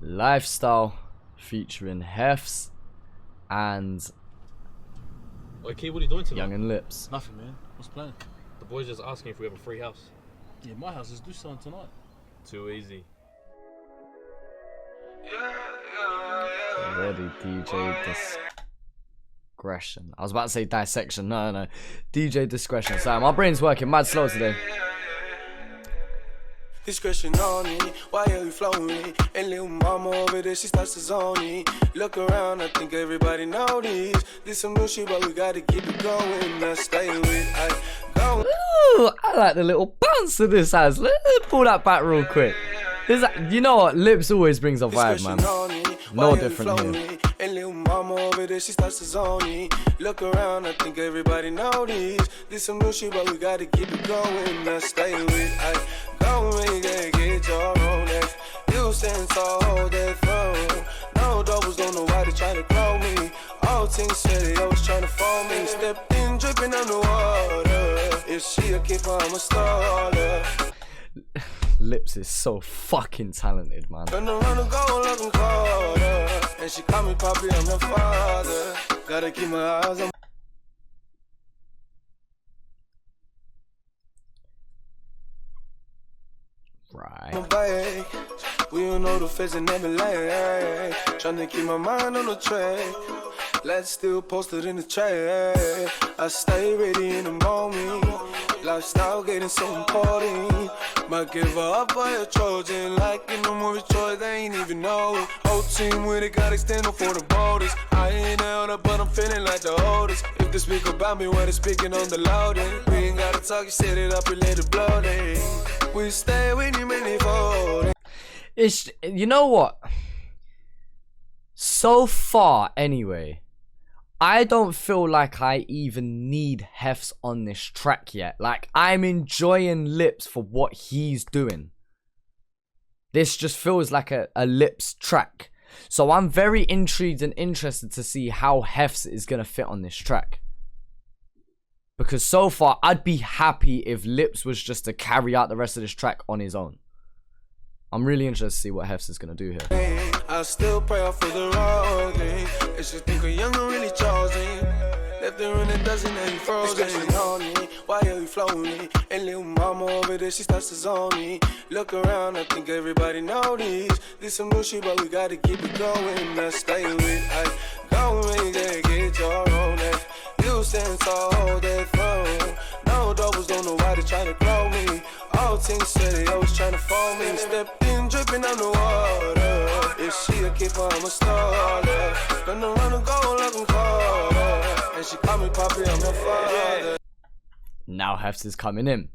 Lifestyle featuring Hefs and Okay, what are you doing tonight? Youngn Lipz. Nothing, man. What's playing? The boys just asking if we have a free house. Yeah, my house is do something tonight. Too easy. Ready, DJ Discretion. I was about to say dissection. No. DJ Discretion. Sorry, my brain's working mad slow today. Discretion on me, why are you flowing me? And little mama over there, she starts to zone me. Look around, I think everybody know this some new shit, but we gotta keep it going. Now stay with I go. Ooh, I like the little bounce of this house. Let's pull that back real quick. You know what? Lipz always brings a vibe, man. No different here. And little mama over there, she starts to zone me. Look around, I think everybody know this some new shit, but we gotta keep it going. Now stay with I go and get your own ass. You stand tall, hold that phone. No doubles, don't know why they try to grow me. All things said they always trying to phone me. Stepped in, dripping on the water. If she a keeper, I'm a starter. Lipz is so fucking talented, man. Turn around and go looking colder. And she call me Poppy, I'm your father. Gotta keep my eyes on. Right. We don't know the face and never lie. Trying to keep my mind on the track. Let's still post it in the chat. I stay ready in the moment. Lifestyle getting so important. Might give her up by a Trojan. Like in the movie Troy, they ain't even know it. Whole team with it, got extended for the borders. I ain't elder, but I'm feeling like the oldest. If they speak about me, when they speaking on the loudest. We ain't gotta talk, you set it up and let it blow it. We stay with you, many fold. It's, you know what? So far, anyway, I don't feel like I even need Hefs on this track yet. Like, I'm enjoying Lipz for what he's doing. This just feels like a Lipz track. So I'm very intrigued and interested to see how Hefs is going to fit on this track. Because so far, I'd be happy if Lipz was just to carry out the rest of this track on his own. I'm really interested to see what Hefs is going to do here. I still pray for the wrong thing. It's just think a younger really chosen. Left there and it doesn't end frozen. Why are you flowing me? And little mama over there, she starts to zone me. Look around, I think everybody know this some new shit, but we gotta keep it going. Now stay with I go and get your own ass. You stand tall, hold that phone. No doubles, don't know why they try to grow me. All things said they always trying to phone me. Stepped in, dripping on the water. If she a keeper, I'm a starter. Turn around and go looking colder. And she call me Poppy, I'm her father. Now Hefs is coming in.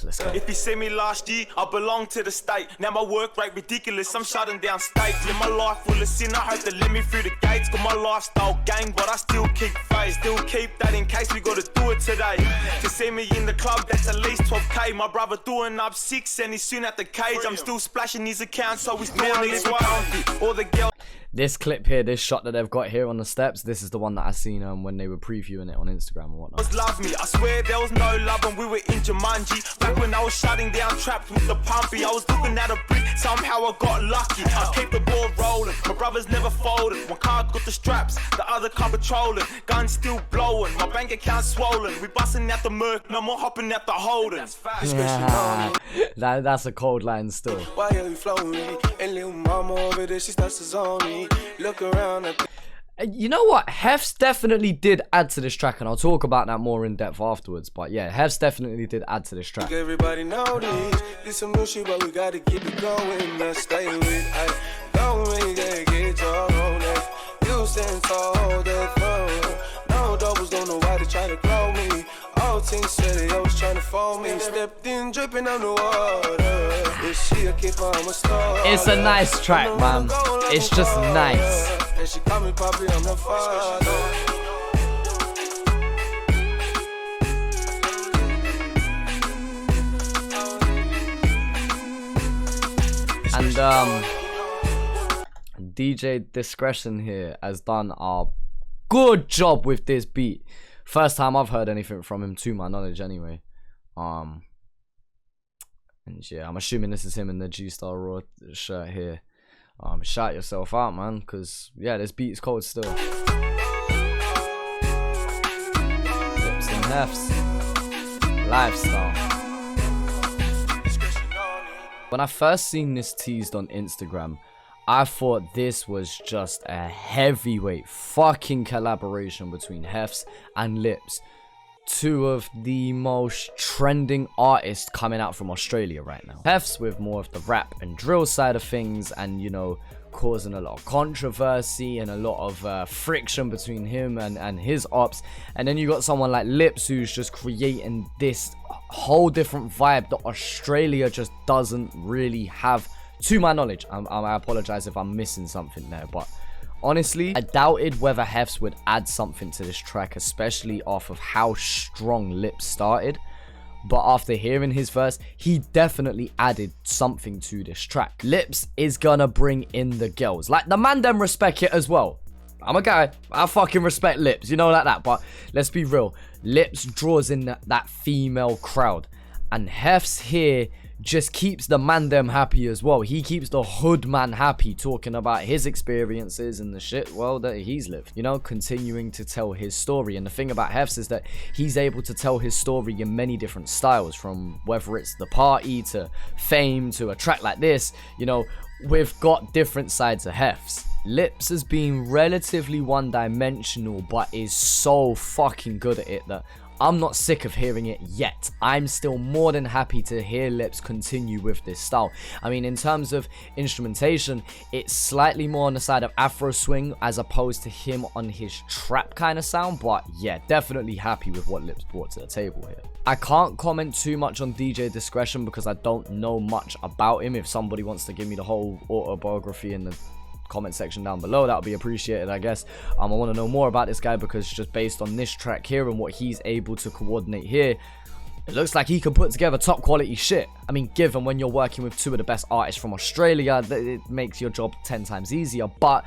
Let's go. If you see me last year, I belong to the state. Now my work rate ridiculous, I'm shutting down states. Live my life full of sin, I hope they let me through the gates. Got my lifestyle gang, but I still keep faith. Still keep that in case we gotta do it today. To see me in the club, that's at least 12k. My brother doing up 6 and he's soon at the cage. I'm still splashing his account, so he's still needs comfy. All the girls. This clip here, this shot that they've got here on the steps, this is the one that I seen when they were previewing it on Instagram and whatnot. Love me, I swear there was no love when we were in Jumanji. Back when I was shutting down traps with the pumpy, I was looking at a brick, somehow I got lucky. I keep the ball rolling, my brothers never folded. One car got the straps, the other car patrolling. Guns still blowing, my bank account swollen. We busting out the Merc, no more hopping at the Holden. That's a cold line still. Why are you flowing me? And little mama over there, she starts to zone me. Look around. You know what? Hefs definitely did add to this track, and I'll talk about that more in depth afterwards. But yeah, Hefs definitely did add to this track. Everybody know this some new shit, but we gotta keep it going. Now stay with I go and get your own ass. You stand tall, hold that phone. No doubles, don't know why they try to grow me. All things said they always trying to phone me. Stepped in, dripping on the water. If she a keeper, I'm a star. It's a nice track, man. It's just nice. And she call me Poppy, I'm her father. And DJ Discretion here has done a good job with this beat. First time I've heard anything from him, to my knowledge anyway. And yeah, I'm assuming this is him in the G-Star Raw shirt here. Shout yourself out, man, because yeah, this beat is cold still. Lipz and Hefs lifestyle. When I first seen this teased on Instagram, I thought this was just a heavyweight fucking collaboration between Hefs and Lipz. Two of the most trending artists coming out from Australia right now. Hefs with more of the rap and drill side of things, and you know, causing a lot of controversy and a lot of friction between him and his ops. And then you got someone like Lipz who's just creating this whole different vibe that Australia just doesn't really have, to my knowledge. I apologize if I'm missing something there, but honestly, I doubted whether Hefs would add something to this track, especially off of how strong Lipz started. But after hearing his verse, he definitely added something to this track. Lipz is gonna bring in the girls. Like, the man them respect it as well. I'm a guy, I fucking respect Lipz, you know, like that. But let's be real, Lipz draws in that female crowd. And Hefs here just keeps the man them happy as well. He keeps the hood man happy, talking about his experiences and the shit, well, that he's lived, you know, continuing to tell his story. And the thing about Hefs is that he's able to tell his story in many different styles, from whether it's the party to fame to a track like this. You know, we've got different sides of Hefs. Lipz has been relatively one-dimensional, but is so fucking good at it that I'm not sick of hearing it yet. I'm still more than happy to hear Lipz continue with this style. I mean, in terms of instrumentation, it's slightly more on the side of Afro swing as opposed to him on his trap kind of sound. But yeah, definitely happy with what Lipz brought to the table here. I can't comment too much on DJ Discretion because I don't know much about him. If somebody wants to give me the whole autobiography in the comment section down below, that would be appreciated, I guess. I want to know more about this guy, because just based on this track here and what he's able to coordinate here, it looks like he can put together top quality shit. I mean, given when you're working with two of the best artists from Australia, it makes your job 10 times easier. But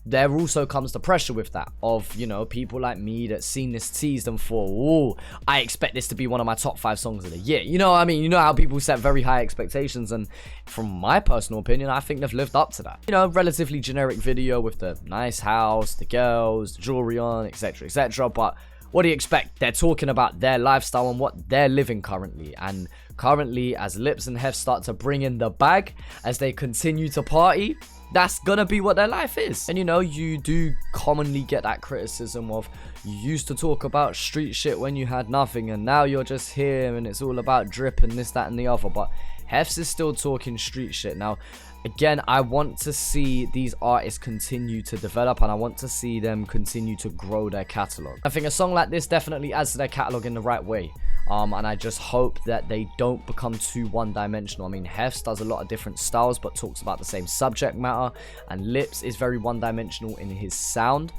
there also comes the pressure with that of, you know, people like me that seen this teased and thought, ooh, I expect this to be one of my top 5 songs of the year. You know what I mean? You know how people set very high expectations, and from my personal opinion, I think they've lived up to that. You know, relatively generic video with the nice house, the girls, the jewelry on, etc, etc. But what do you expect? They're talking about their lifestyle and what they're living currently. And currently, as Lipz and Hefs start to bring in the bag, as they continue to party, that's gonna be what their life is. And you know, you do commonly get that criticism of, you used to talk about street shit when you had nothing, and now you're just here and it's all about drip and this, that and the other. But Hefs is still talking street shit. Now again, I want to see these artists continue to develop, and I want to see them continue to grow their catalog. I think a song like this definitely adds to their catalog in the right way. And I just hope that they don't become too one-dimensional. I mean, Hefs does a lot of different styles, but talks about the same subject matter. And Lipz is very one-dimensional in his sound.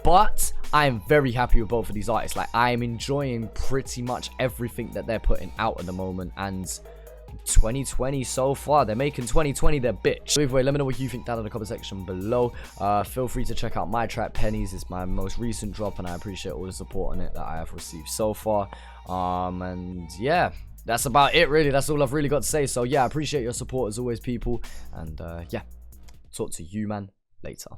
But I am very happy with both of these artists. Like, I am enjoying pretty much everything that they're putting out at the moment. And 2020 so far, they're making 2020 their bitch. So either way, let me know what you think down in the comment section below. Feel free to check out my track Pennies. It's my most recent drop, and I appreciate all the support on it that I have received so far. And yeah, that's about it really. That's all I've really got to say. So yeah, I appreciate your support as always, people, and yeah, talk to you man later.